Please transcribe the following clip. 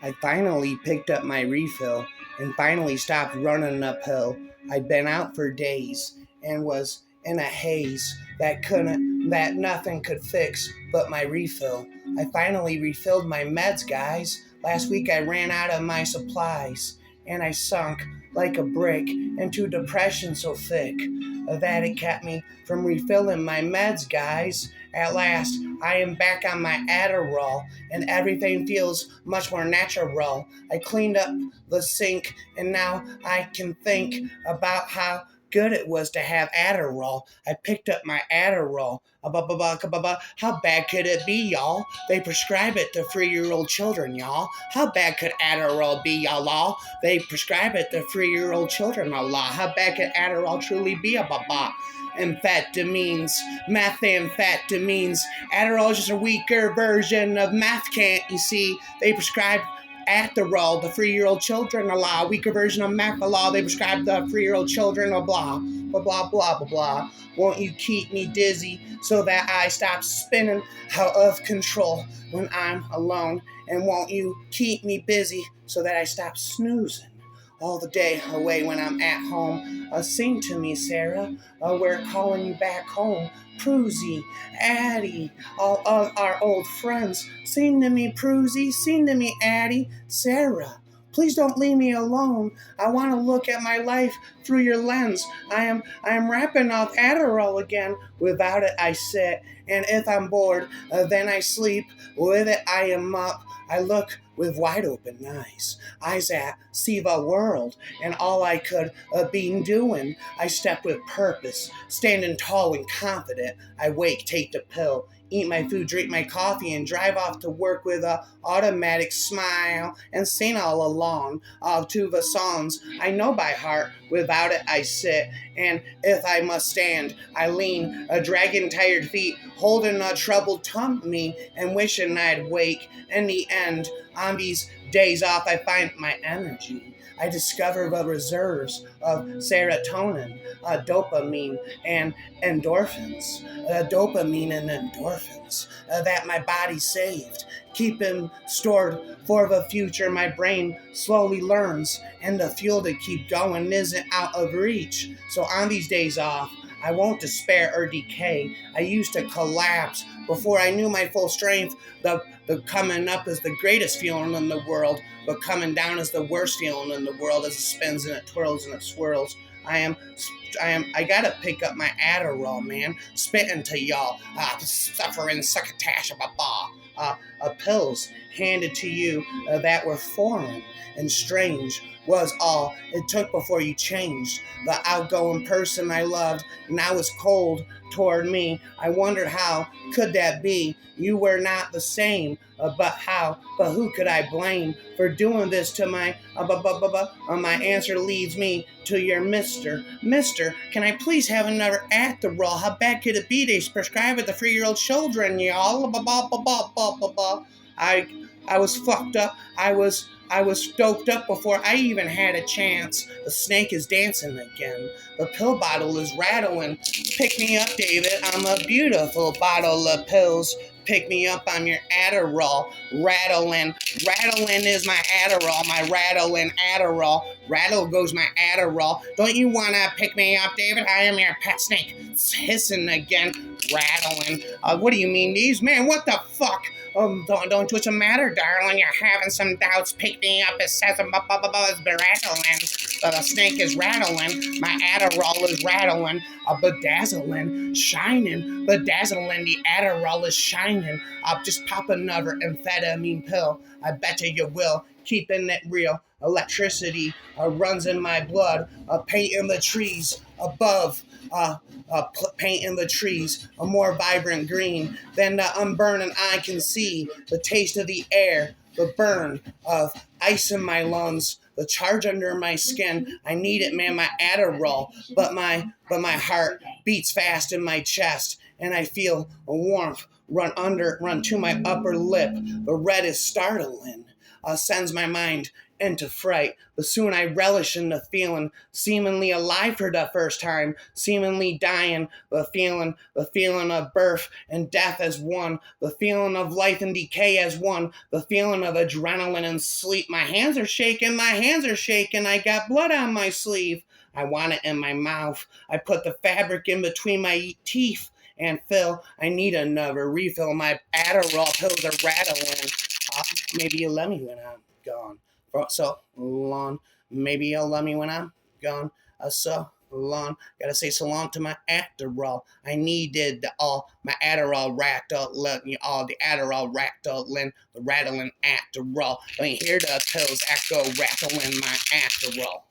I finally picked up my refill and finally stopped running uphill. I'd been out for days and was in a haze that nothing could fix but my refill. I finally refilled my meds, guys. Last week I ran out of my supplies and I sunk like a brick into depression so thick that it kept me from refilling my meds, guys. At last, I am back on my Adderall, and everything feels much more natural. I cleaned up the sink, and now I can think about how good it was to have Adderall. I picked up my Adderall. How bad could it be, y'all? They prescribe it to 3-year-old children, y'all. How bad could Adderall be, y'all? They prescribe it to 3-year-old children, Allah. How bad could Adderall truly be, Amphetamines, methamphetamines. Adderall is just a weaker version of meth, can't you see? They prescribe Adderall, the 3-year-old children, a law, weaker version of meth, a law. They prescribe the 3-year-old children, a blah, blah, blah, blah, blah, blah. Won't you keep me dizzy so that I stop spinning out of control when I'm alone? And won't you keep me busy so that I stop snoozing all the day away when I'm at home? Sing to me, Sarah. We're calling you back home. Prusy, Addie, all of our old friends. Sing to me, Prusy. Sing to me, Addie. Sarah, please don't leave me alone. I want to look at my life through your lens. I am wrapping off Adderall again. Without it, I sit. And if I'm bored, then I sleep. With it, I am up. I look with wide open eyes that see the world and all I could be doing. I step with purpose, standing tall and confident. I wake, take the pill, eat my food, drink my coffee, and drive off to work with a automatic smile and sing all along to the songs I know by heart. Without it, I sit, and if I must stand, I lean, dragging tired feet, holding a troubled tummy, and wishing I'd wake. In the end, on these days off, I find my energy. I discover the reserves of serotonin, dopamine, and endorphins. Dopamine and endorphins that my body saved. Keep them stored for the future. My brain slowly learns, and the fuel to keep going isn't out of reach. So on these days off, I won't despair or decay. I used to collapse before I knew my full strength. The coming up is the greatest feeling in the world, but coming down is the worst feeling in the world as it spins and it twirls and it swirls. I gotta pick up my Adderall, man. Spitting to y'all, suffering succotash, pills handed to you that were foreign and strange was all it took before you changed. The outgoing person I loved now is cold toward me. I wondered how could that be? You were not the same, but how? But who could I blame for doing this to my my answer leads me to your mister. Mister, can I please have another Adderall? How bad could it be? They prescribe it to 3-year-old children, y'all. I was fucked up. I was stoked up before I even had a chance. The snake is dancing again. The pill bottle is rattling. Pick me up, David. I'm a beautiful bottle of pills. Pick me up, I'm your Adderall. Rattling is my Adderall, my rattling Adderall. Rattle goes my Adderall. Don't you want to pick me up, David? I am your pet snake. It's hissing again. Rattling. What do you mean, these? Man, what the fuck? Don't what's the matter, darling? You're having some doubts. Pick me up. It says it's rattling. The snake is rattling. My Adderall is rattling. Bedazzling, shining. Bedazzling. The Adderall is shining. I'll just pop another amphetamine pill. I bet you will. Keeping it real. Electricity runs in my blood. Painting the trees above. Painting the trees a more vibrant green than the unburning eye can see. The taste of the air, the burn of ice in my lungs, the charge under my skin. I need it, man, my Adderall. But my heart beats fast in my chest, and I feel a warmth run to my upper lip. The red is startling. sends my mind into fright. But soon I relish in the feeling, seemingly alive for the first time, seemingly dying, the feeling of birth and death as one, the feeling of life and decay as one, the feeling of adrenaline and sleep. My hands are shaking, I got blood on my sleeve. I want it in my mouth. I put the fabric in between my teeth. And Phil, I need another refill. My Adderall pills are rattling. Maybe you'll let me when I'm gone. For so long. Maybe you'll let me when I'm gone. So long. Gotta say so long to my Adderall. I needed all my Adderall rattling, all the Adderall rattling, the rattling Adderall. Let me hear the pills echo rattling my Adderall.